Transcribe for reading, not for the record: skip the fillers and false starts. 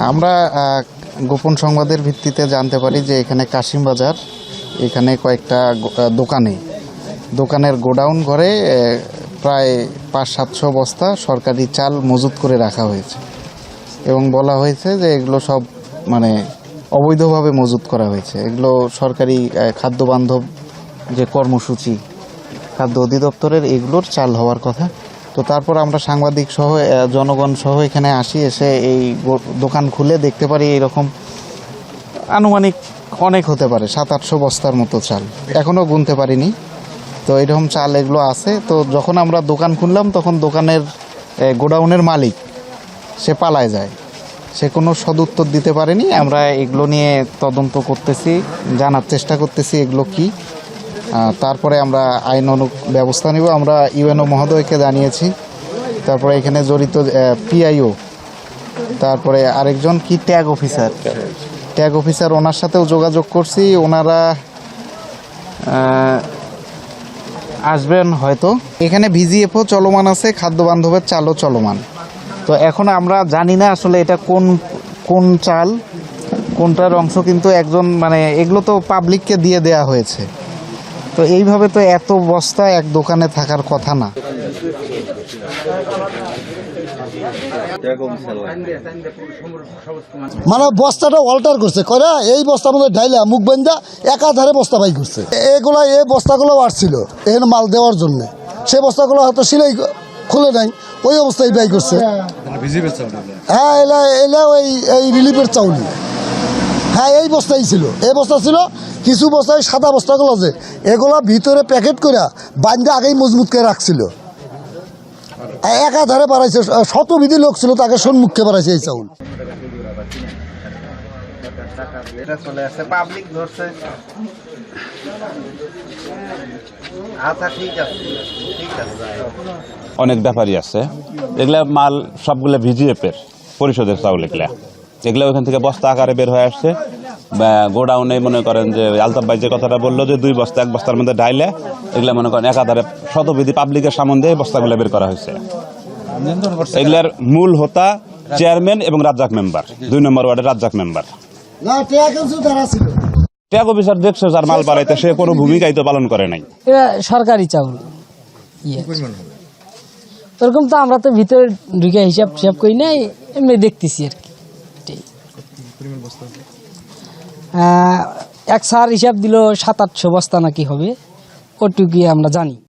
আমরা গোপন সংবাদের ভিত্তিতে জানতে পারি যে এখানে কাশিম বাজার, এখানে কয়েকটা দোকানের গোডাউন ঘরে প্রায় 500-700 বস্তা সরকারি চাল মজুত করে রাখা হয়েছে এবং বলা হয়েছে যে এগুলো সব মানে অবৈধভাবে মজুত করা হয়েছে। এগুলো সরকারি খাদ্য বান্ধব যে কর্মসূচি খাদ্য অধিদপ্তরের, এগুলোর চাল হওয়ার কথা। তো তারপর আমরা সাংবাদিক সহ জনগণ সহ এখানে আসি, এসে এই দোকান খুলে দেখতে পারি এইরকম আনুমানিক অনেক হতে পারে 700-800 বস্তার মতো চাল, এখনও গুনতে পারিনি। তো এরকম চাল এগুলো আছে। তো যখন আমরা দোকান খুললাম তখন দোকানের গোডাউনের মালিক সে পালায় যায়, সে কোনো সদুত্তর দিতে পারেনি। আমরা এগুলো নিয়ে তদন্ত করতেছি, জানার চেষ্টা করতেছি এগুলো কি। তারপরে আমরা আইন ব্যবস্থা নিব। আমরা ইউএনও মহোদয়কে জানিয়েছি, তারপরে এখানে জড়িত পিআইও, তারপরে আরেকজন কি ট্যাগ অফিসার ওনার সাথেও যোগাযোগ করছি। ওনারা আসবেন হয়তো। এখানে ভিজিএফও চলমান আছে, খাদ্য বান্ধবের চালও চলমান। তো এখন আমরা জানি না আসলে এটা কোন চাল, কোনটার অংশ, কিন্তু একজন মানে এগুলো তো পাবলিককে দিয়ে দেয়া হয়েছে। তো এইভাবে তো এত বস্তা এক দোকানে থাকার কথা না। মানে বস্তাটা অল্টার করছে করে এই বস্তার মধ্যে ঢাইলা মুখ বান্ধা একাধারে বস্তা বাই করছে। এগুলো এই বস্তাগুলো আসছিল এখানে মাল দেওয়ার জন্য, সেই বস্তাগুলো হয়তো সিলাই খুলে নাই, ওই অবস্থায় বাই করছে। হ্যাঁ, এলা এই রিলিফের চাউলি। হ্যাঁ, এই বস্তাই ছিল, এই বস্তা ছিল। কিছু বস্তায় সাদা বস্তাগুলো যে এগুলো ভিতরে প্যাকেট করে বান্ধে আগেই মজবুত করে রাখছিল, একাধারে বাড়াইছে। শতবিধি লোক ছিল, তাকে সম্মুখে বাড়াইছে এই চাউল। অনেক ব্যাপারই আছে, এগুলা মাল সবগুলো ভিজিএফের পরিষদের চাউল। এগুলো ওইখান থেকে বস্তা আকারে বের হয়ে আসছে। গোডাউনে মনে করেন যে আলতাফ ভাই যে কথাটা বললো যে 2 বস্তা 1 বস্তার মধ্যে ডাইলে এগুলা মনে করেন একাধারে শতবিধি পাবলিকের সামনে বস্তাগুলো বের করা হয়েছে। এগুলার মূল হোতা চেয়ারম্যান এবং রাজ্জাক মেম্বার, 2 নম্বর ওয়ার্ডের রাজ্জাক মেম্বার। ট্যাগ অফিসার দেখছে যার মাল বাড়াইতে, সে কোনো ভূমিকাই তো পালন করে নাই। এটা সরকারি চাউল ওরকম তো আমরা তো ভিতরে ঢুকে হিসাব করি নাই, এমনি দেখতেছি আর কি। এক স্যার হিসাব দিল 700-800 বস্তা নাকি হবে, ওটুকুই আমরা জানি।